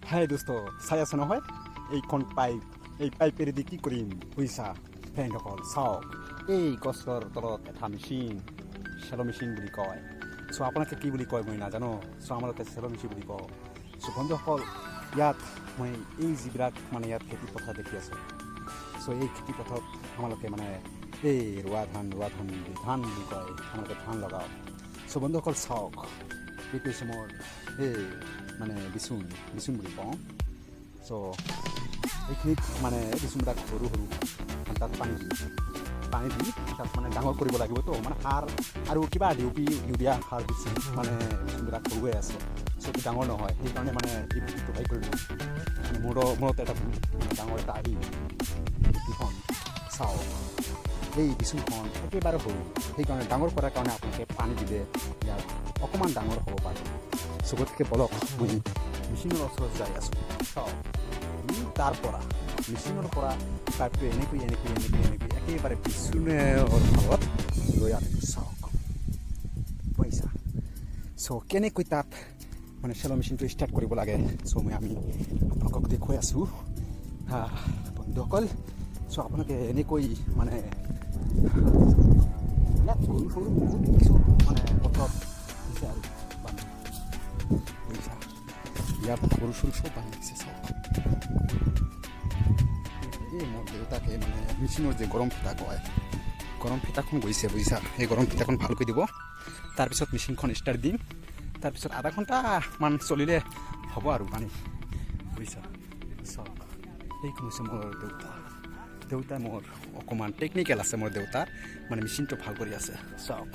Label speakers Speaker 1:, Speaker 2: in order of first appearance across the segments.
Speaker 1: হাই দোস্ত চাই আছে নহয় এইখন পাইপ এই পাইপেৰেদি কি কৰিম বুজিছা ফ্ৰেণ্ডসকল চাওক এই গছৰ তলত এটা মেচিন চেল' মেচিন বুলি কয় চ' আপোনালোকে কি বুলি কয় মই নাজানো চ' আমালোকে চেল' মেচিন বুলি কওঁ চ' বন্ধুসকল ইয়াত মই এই যিবিলাক মানে ইয়াত খেতি পথাৰ দেখি আছোঁ চ' এই খেতি পথাৰত আমালোকে মানে এই ৰোৱা ধান ধান বুলি কয় আমালোকে ধান লগাওঁ চ' বন্ধুসকল চাওক এইটো হৈছে মোৰ এই মানে বিচুন বুলি কওঁ চ' এইখিনিত মানে বিচুনবিলাক সৰু তাত পানী দি তাত মানে ডাঙৰ কৰিব লাগিবতো মানে সাৰ আৰু কিবা ইউৰিয়া সাৰ দিছে মানে বিচুনবিলাক সৰুৱে আছে চ' এইটো ডাঙৰ নহয় সেইকাৰণে মানে এই ভিডিঅ'টো ট্ৰাই কৰিলোঁ মানে মূৰত এটা ডাঙৰ এটা আহি ভিডিঅ'খন চাওঁ এই বিচুনখন একেবাৰে সৰু সেইকাৰণে ডাঙৰ কৰাৰ কাৰণে আপোনালোকে পানী দিলে ইয়াত অকণমান ডাঙৰ হ'ব পাৰে চবতকৈ বলক বুজি মেচিনৰ ওচৰত যাই আছোঁ চাওক তাৰপৰা মেচিনৰ পৰা পাইপটো এনেকৈ একেবাৰে বিচুনৰ ঘৰত লৈ আনিলোঁ চাওক পইচা চ' কেনেকৈ তাত মানে চেল' মেচিনটো ষ্টাৰ্ট কৰিব লাগে চ' আমি আপোনালোকক দেখুৱাই আছোঁ বন্ধুসকল চ' আপোনালোকে এনেকৈ মানে ইয়াত সৰু বহুত কিছু মানে পথত দিছে আৰু বান্ধি বুজিছা ইয়াত সৰু চব বান্ধি দিছে চাওক এই মোৰ দেউতাকে মানে মেচিনৰ যে গৰম ফিটা কয় গৰম ফিটাখন গৈছে বুজিছা সেই গৰম ফিটাখন ভালকৈ দিব তাৰপিছত মেচিনখন ষ্টাৰ্ট দিম তাৰপিছত আধা ঘণ্টামান চলিলে হ'ব আৰু পানী বুজিছা চাওক এইখন হৈছে মোৰ দেউতা মোৰ অকণমান টেকনিকেল আছে মোৰ দেউতাৰ মানে মেচিনটো ভাল কৰি আছে চাওক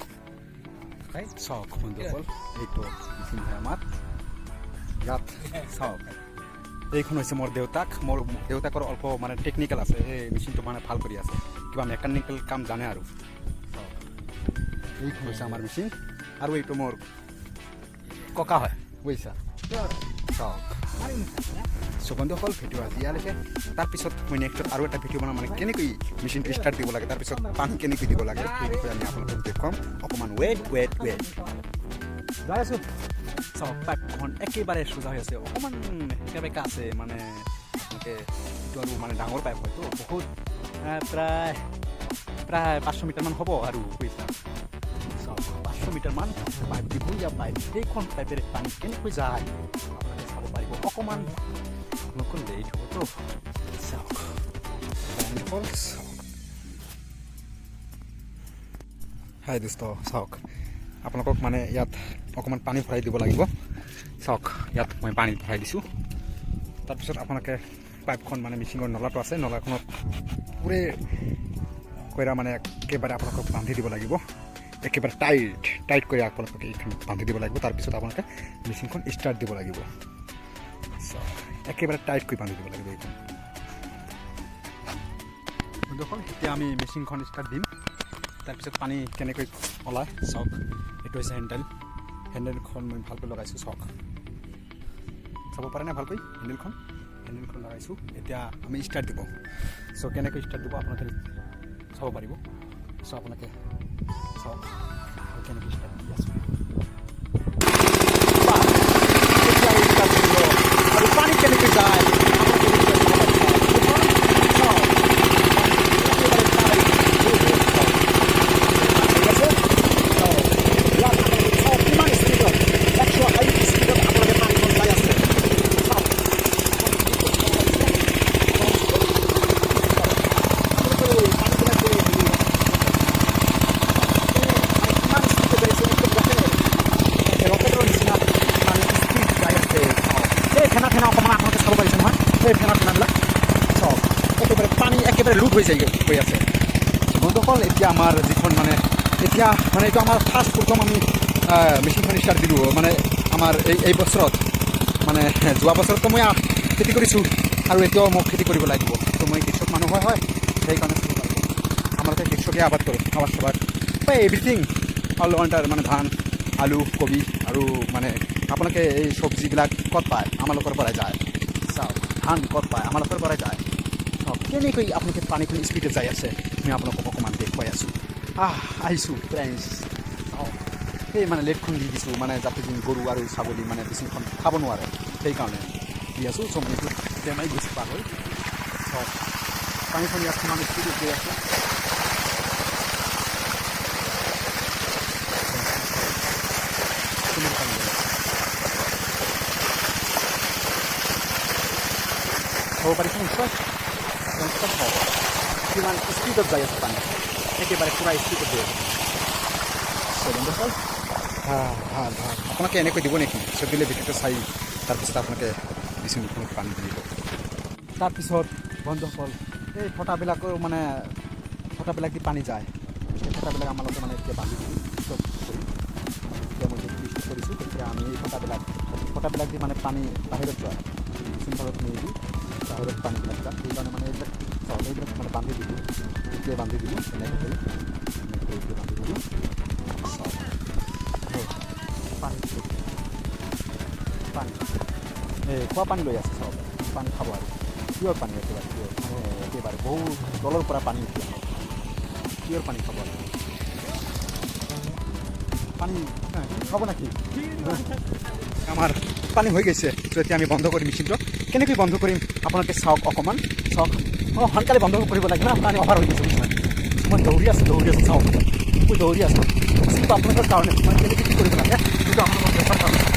Speaker 1: চাওক বন্ধুসকল এইটো মেচিন হয় আমাৰ ইয়াত চাওক এইখন হৈছে মোৰ দেউতাকৰ অল্প মানে টেকনিকেল আছে এই মেচিনটো মানে ভাল কৰি আছে কিবা মেকানিকেল কাম জানে আৰু চাওক এইখন হৈছে আমাৰ মেচিন আৰু এইটো মোৰ ককা হয় বুজিছা চাওক চ' বন্ধুসকল ভিডিঅ' আজি ইয়ালৈকে তাৰপিছত মই নেক্সটত আৰু এটা ভিডিঅ' বনাম মানে কেনেকৈ মেচিনটো ষ্টাৰ্ট দিব লাগে তাৰপিছত পানী কেনেকৈ দিব লাগে সেই বিষয়ে আমি আপোনালোকক দেখুৱাম অকণমান ৱেট যাই আছোঁ চাওক পাইপখন একেবাৰে সোজা হৈ আছে অকণমান বেকা আছে মানে আপোনালোকে এইটো আৰু মানে ডাঙৰ পাইপ হয়তো বহুত প্ৰায় 500 মিটাৰমান হ'ব আৰু বুজিছা চাওক 500 মিটাৰমান পাইপ দীঘলীয়া পাইপ সেইখন পাইপেৰে পানী কেনেকৈ যায় আপোনালোকে চাব পাৰিব অকণমান নতুন লেট হ'বতো চাওক হাই দোস্ত চাওক আপোনালোকক মানে ইয়াত অকণমান পানী ভৰাই দিব লাগিব চাওক ইয়াত মই পানী ভৰাই দিছোঁ তাৰপিছত আপোনালোকে পাইপখন মানে মেচিনৰ নলাটো আছে নলাখনত পুৰে কইৰা মানে একেবাৰে আপোনালোকক বান্ধি দিব লাগিব একেবাৰে টাইট কৰি আপোনালোকে এইখন বান্ধি দিব লাগিব তাৰপিছত আপোনালোকে মেচিনখন ষ্টাৰ্ট দিব লাগিব একেবাৰে টাইট কৰি বান্ধি দিব লাগিব এইখন বন্ধুসকল এতিয়া আমি মেচিনখন ষ্টাৰ্ট দিম তাৰপিছত পানী কেনেকৈ ওলায় চাওক এইটো হৈছে হেণ্ডেলখন মই ভালকৈ লগাইছোঁ চাওক চাব পাৰে নে ভালকৈ হেণ্ডেলখন লগাইছোঁ এতিয়া আমি ষ্টাৰ্ট দিব চ' কেনেকৈ ষ্টাৰ্ট দিব আপোনালোকে চাব পাৰিব চ' আপোনালোকে চাওক কেনেকৈ ষ্টাৰ্ট দি আছোঁ আৰু পানী কেনেকৈ যায় ফেনাবিলাক চাওক একেবাৰে পানী একেবাৰে লুট হৈ আছে বন্ধুসকল এতিয়া আমাৰ যিখন মানে এতিয়া মানে এইটো আমাৰ ফাৰ্ষ্ট প্ৰথম আমি মেচিনখন ষ্টাৰ্ট দিলোঁ মানে আমাৰ এই বছৰত মানে যোৱা বছৰতো মই খেতি কৰিছোঁ আৰু এতিয়াও মোক খেতি কৰিব লাগিব তো মই কৃষক মানুহ হয় সেইকাৰণে আমালোকে কৃষকে আবাদ কৰোঁ আবাদ এভৰিথিং অল ওৱান্টাৰ মানে ধান আলু কবি আৰু মানে আপোনালোকে এই চব্জিবিলাক ক'ত পায় আমালোকৰ পৰাই যায় চাওক ধান ক'ত পায় আমালোকৰ পৰাই যায় চাওক কেনেকৈ আপোনালোকে পানীখন স্পীডত যাই আছে মই আপোনালোকক অকণমান দেখুৱাই আছোঁ আহিছোঁ ফ্ৰেণ্ডছ চাওক সেই মানে লেটখন দি দিছোঁ মানে যাতে গৰু আৰু ছাগলী মানে বিচুনখন খাব নোৱাৰে সেইকাৰণে দি আছোঁ চ' মইটো টেমাই গৈছোঁ পাৰ হৈ চ' পানী চানী আছে মানে স্পীডত গৈ আছে হ'ব পাৰিছে নিশ্চয় কিমান স্পীডত যাই আছে পানী একেবাৰে পূৰা স্পীডত গৈ আছে বন্ধুসকল ভাল ভাল আপোনালোকে এনেকৈ দিব নেকি চব দিলে ভিডিঅ'টো চাই তাৰপিছত আপোনালোকে বিচনীখনত পানী দিব তাৰপিছত বন্ধুসকল এই ফটাবিলাকো মানে ফটাবিলাক দি পানী যায় সেই ফটাবিলাক আমালোকে মানে এতিয়া বান্ধি দিওঁ চব কৰি এতিয়া মই যদি বিস্তুত কৰিছোঁ তেতিয়া আমি এই ফটাবিলাক দি মানে পানী বাহিৰত যায় চিম্পলত নি দি বাহিৰত পানীবিলাক যায় সেইকাৰণে মানে এইবিলাক মানে বান্ধি দিলোঁ এতিয়া বান্ধি দিলোঁ এনেকৈ কৰি এতিয়া বান্ধি দিলোঁ পানী এই খোৱা পানী লৈ আছে চব পানী খাব আৰু পিয়ৰ পানী একেবাৰে পিয়ৰ মানে একেবাৰে বহু তলৰ পৰা পানী উঠি আহে পিয়ৰ পানী খাব আৰু পানী খাব নেকি আমাৰ পানী হৈ গৈছে ত' এতিয়া আমি বন্ধ কৰিম মেচিনটো কেনেকৈ বন্ধ কৰিম আপোনালোকে চাওক অকণমান চাওক সোনকালে বন্ধ কৰিব লাগে না পানী অভাৰ হৈ গৈছে মই দৌৰি আছোঁ চাওক মই দৌৰি আছোঁ কিন্তু আপোনালোকৰ কাৰণে মই কেনেকৈ কি কৰিব লাগে সেইটো আপোনালোকৰ দেখাৰ কাৰণে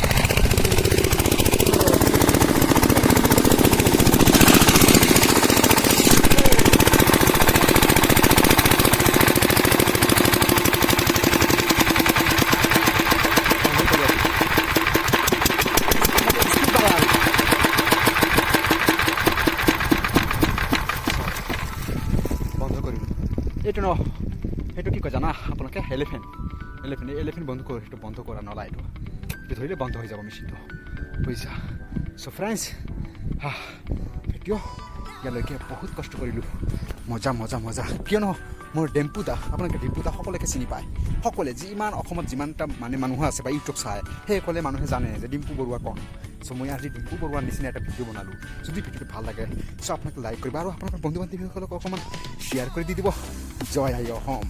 Speaker 1: এইটো কি কয় জানা আপোনালোকে এলিফেণ্ট বন্ধ কৰা নলা এইটো ধৰিলে বন্ধ হৈ যাব মেচিনটো বুজিছা চ' ফ্ৰেণ্ডছ ভিডিঅ' ইয়ালৈকে বহুত কষ্ট কৰিলোঁ মজা কিয়নো মোৰ ডিম্পুদা আপোনালোকে ডিম্পুদা সকলোকে চিনি পায় সকলোৱে যিমান অসমত যিমানটা মানে মানুহ আছে বা ইউটিউব চায় সেইসকলে মানুহে জানে যে ডিম্পু বৰুৱা কণ চ' মই আজি ডিম্পু বৰুৱাৰ নিচিনা এটা ভিডিঅ' বনালোঁ যদি ভিডিঅ'টো ভাল লাগে চ' আপোনালোকে লাইক কৰিব আৰু আপোনালোকৰ বন্ধু বান্ধৱীসকলক অকণমান শ্বেয়াৰ কৰি দি দিব জয় আই অসম